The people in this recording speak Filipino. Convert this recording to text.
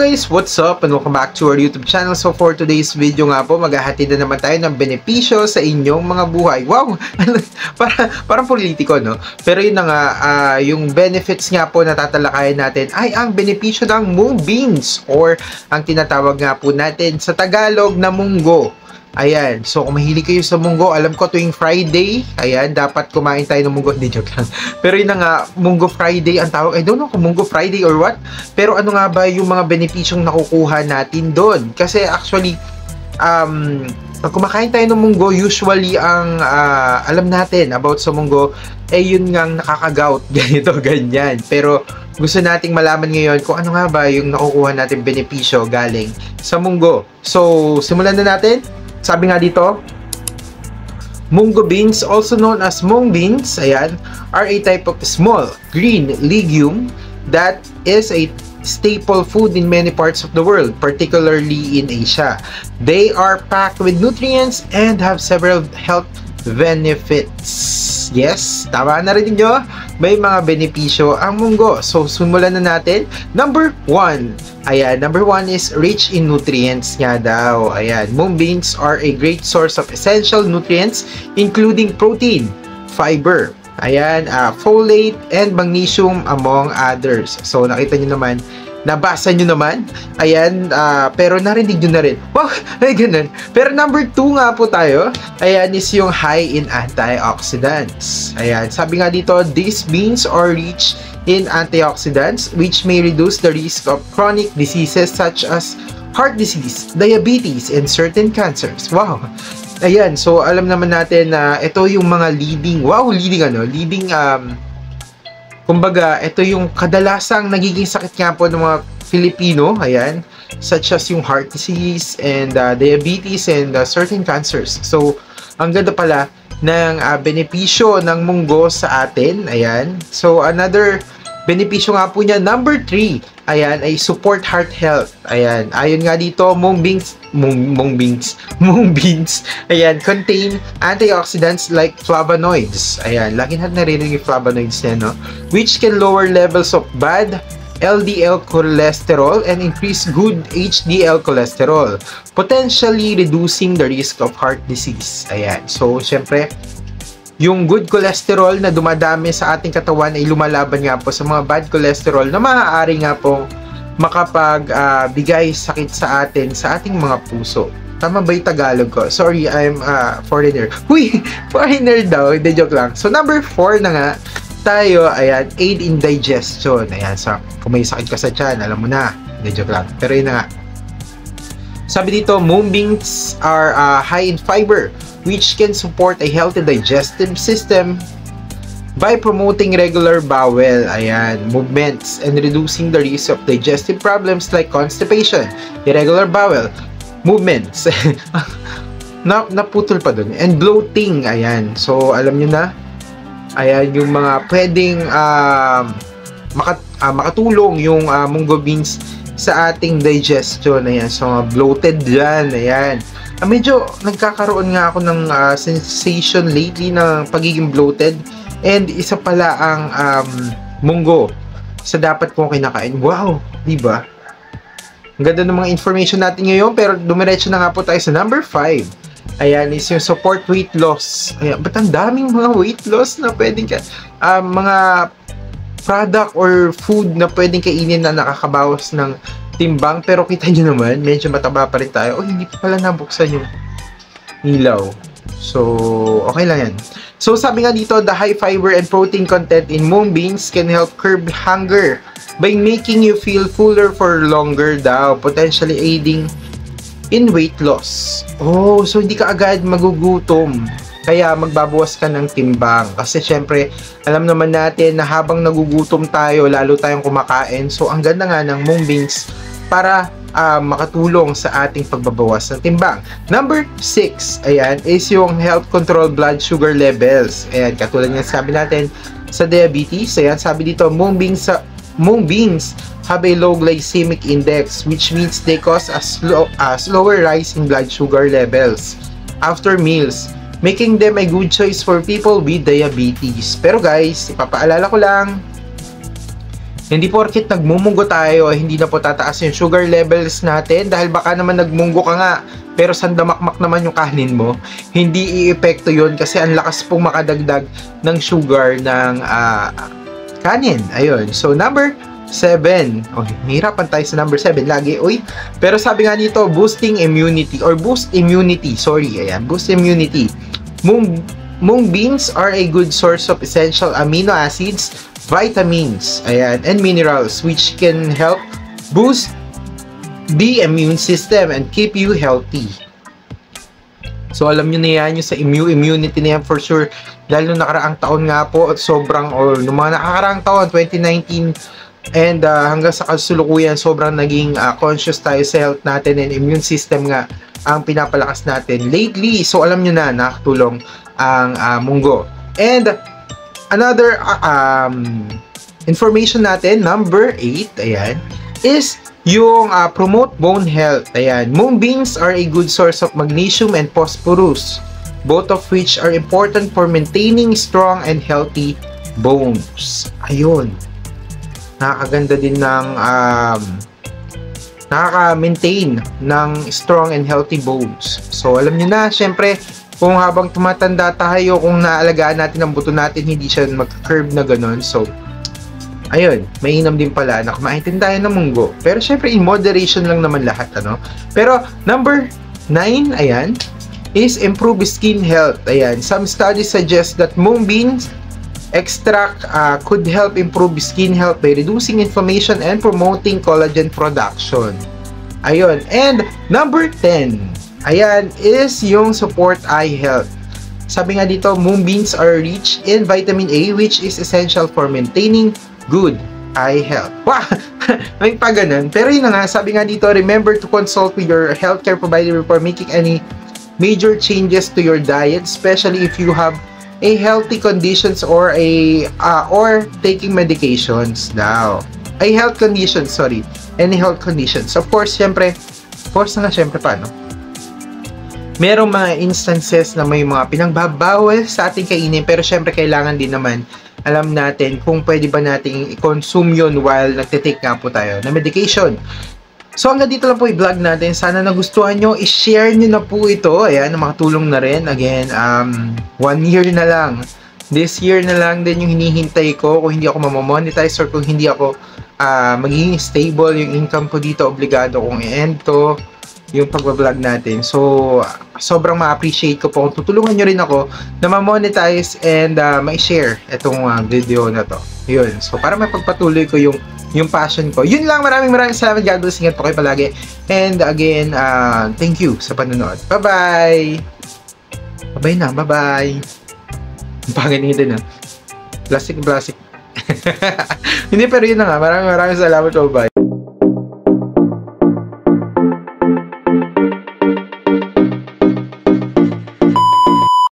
guys, what's up and welcome back to our YouTube channel. So for today's video nga po, maghahatid na naman tayo ng benepisyo sa inyong mga buhay. Wow! Parang politiko, no? Pero yun na nga, yung benefits nga po na tatalakayan natin ay ang benepisyo ng mung beans or ang tinatawag nga po natin sa Tagalog na munggo. Ayan, so kung mahilig kayo sa munggo, alam ko tuwing Friday, ayan, dapat kumain tayo ng munggo. Hindi, joke lang. Pero yun na nga, munggo Friday ang tawag. I don't know kung munggo Friday or what. Pero ano nga ba yung mga benepisyong nakukuha natin doon? Kasi actually, pag kumakain tayo ng munggo, usually ang alam natin about sa munggo, yun nga nakaka-gout, ganito, ganyan. Pero gusto nating malaman ngayon kung ano nga ba yung nakukuha natin benepisyo galing sa munggo. So, simulan na natin. Sabi nga dito, munggo beans, also known as mung beans, ayan, are a type of small green legume that is a staple food in many parts of the world, particularly in Asia. They are packed with nutrients and have several health benefits. Yes, tama na rin nyo, may mga benepisyo ang munggo. So, simulan na natin. Number 1. Ayan, number 1 is rich in nutrients nga daw. Ayan, mung beans are a great source of essential nutrients including protein, fiber, ayan, folate, and magnesium among others. So, nakita nyo naman, nabasa nyo naman, ayan, pero narinig nyo na rin. Wow, ay ganun. Pero number 2 nga po tayo, ayan, is yung high in antioxidants. Ayan, sabi nga dito, these beans are rich in antioxidants which may reduce the risk of chronic diseases such as heart disease, diabetes, and certain cancers. Wow. Ayan, so alam naman natin na ito yung mga leading kumbaga, ito yung kadalasang nagiging sakit nga po ng mga Filipino, ayan, such as yung heart disease and diabetes and certain cancers. So, ang ganda pala ng benepisyo ng munggo sa atin, ayan. So, another benepisyo nga po niya, number 3, ayan, ay support heart health. Ayan, ayon nga dito, mung beans, ayan, contain antioxidants like flavonoids. Ayan, lagi natin narinig yung flavonoids na, no? Which can lower levels of bad LDL cholesterol and increase good HDL cholesterol, potentially reducing the risk of heart disease. Ayan, so, syempre, yung good cholesterol na dumadami sa ating katawan ay lumalaban nga po sa mga bad cholesterol na maaari nga pong makapagbigay sakit sa atin, sa ating mga puso. Tama ba yung Tagalog ko? Sorry, I'm foreigner. Uy, foreigner daw. Hindi, joke lang. So, number 4 na nga tayo, ayan, aid in digestion. Ayan, so, kung may sakit ka sa tiyan, alam mo na. Hindi, joke lang. Pero yun na nga. Sabi dito, mung beans are high in fiber, which can support a healthy digestive system by promoting regular bowel, ayan, movements and reducing the risk of digestive problems like constipation, irregular bowel movements, naputol pa dun, and bloating, ayan. So, alam nyo na, ayan, yung mga pwedeng makatulong yung munggo beans sa ating digestion, ayan. So, bloated dyan, ayan. Medyo nagkakaroon nga ako ng sensation lately ng pagiging bloated, and isa pala ang munggo sa dapat kong kinakain. Wow, di ba? Ang ganda ng mga information natin ngayon, pero dumiretso na nga po tayo sa number 5. Ayan, is yung support weight loss. Ayan, ba't ang daming mga weight loss na pwedeng mga product or food na pwedeng kainin na nakakabawas ng timbang, pero kita nyo naman, medyo mataba pa rin tayo. Oh, hindi pa pala nabuksan yung ilaw. So, okay lang yan. So, sabi nga dito, the high fiber and protein content in mung beans can help curb hunger by making you feel fuller for longer daw, potentially aiding in weight loss. Oh, so hindi ka agad magugutom. Kaya magbabawas ka ng timbang. Kasi syempre, alam naman natin na habang nagugutom tayo, lalo tayong kumakain. So, ang ganda nga ng mung beans para makatulong sa ating pagbabawas ng timbang. Number 6, ayan, is yung help control blood sugar levels. Ayan, katulad nga sabi natin sa diabetes. Ayan, sabi dito, mung beans have a low glycemic index, which means they cause a slower rise in blood sugar levels after meals, making them a good choice for people with diabetes. Pero guys, ipapaalala ko lang, Hindi porket nagmumunggo tayo, hindi na po tataas yung sugar levels natin dahil baka naman nagmunggo ka nga pero sandamakmak naman yung kanin mo. Hindi i-epekto yun kasi ang lakas pong makadagdag ng sugar ng kanin. Ayun. So, number 7. Oh, mahirapan tayo sa number 7 lagi. Uy, pero sabi nga dito, boosting immunity or boost immunity. Sorry, ayan. Boost immunity. Mung beans are a good source of essential amino acids, vitamins, ayan, and minerals which can help boost the immune system and keep you healthy. So, alam nyo na yan, yung sa immunity na yan for sure. Dahil nung nakaraang taon nga po, at sobrang, or nung mga nakakaraang taon, 2019, and hanggang sa kasulukuyan, sobrang naging conscious tayo sa health natin and immune system nga ang pinapalakas natin lately. So, alam nyo na, nakatulong ang munggo. And, another information natin, number 8, ayan, is yung promote bone health. Ayan, mung beans are a good source of magnesium and phosphorus, both of which are important for maintaining strong and healthy bones. Ayun. Nakakaganda din ng nakaka-maintain ng strong and healthy bones. So, alam nyo na, syempre, kung habang tumatanda tayo, kung naalagaan natin ang buto natin, hindi siya mag-curve na ganun. So, ayun, mainam din pala na kumain din tayo ng munggo. Pero syempre, in moderation lang naman lahat, ano? Pero, number 9, ayan, is improve skin health. Ayan, some studies suggest that mung beans extract could help improve skin health by reducing inflammation and promoting collagen production. Ayun, and number 10, ayan, is yung support eye health. Sabi nga dito, mung beans are rich in vitamin A, which is essential for maintaining good eye health. Wow! May pa ganun. Pero yun na nga, sabi nga dito, remember to consult with your healthcare provider before making any major changes to your diet, especially if you have a healthy conditions or or taking medications daw. Ay, health conditions, sorry. Any health conditions. Of course, syempre, paano? Merong mga instances na may mga pinagbabawal sa ating kainin, pero syempre kailangan din naman alam natin kung pwede ba nating i-consume yun while nagtitake nga po tayo na medication. So hanggang dito lang po i-vlog natin. Sana nagustuhan nyo. I-share nyo na po ito. Ayan, makatulong na rin. Again, 1 year na lang. This year na lang din yung hinihintay ko. Kung hindi ako mamamonetize or kung hindi ako magiging stable yung income ko dito, obligado kong i-end to yung pag-vlog natin. So, sobrang ma-appreciate ko po kung tutulungan nyo rin ako na ma-monetize and ma-share itong video na to. Yun. So, para mapagpatuloy ko yung passion ko. Yun lang. Maraming salamat. God bless. Ingat po kayo palagi. And again, thank you sa panonood. Bye-bye! Bye-bye na. Bye-bye! Paganito na. Plastic. Hindi, pero yun na nga. Maraming salamat. Bye-bye!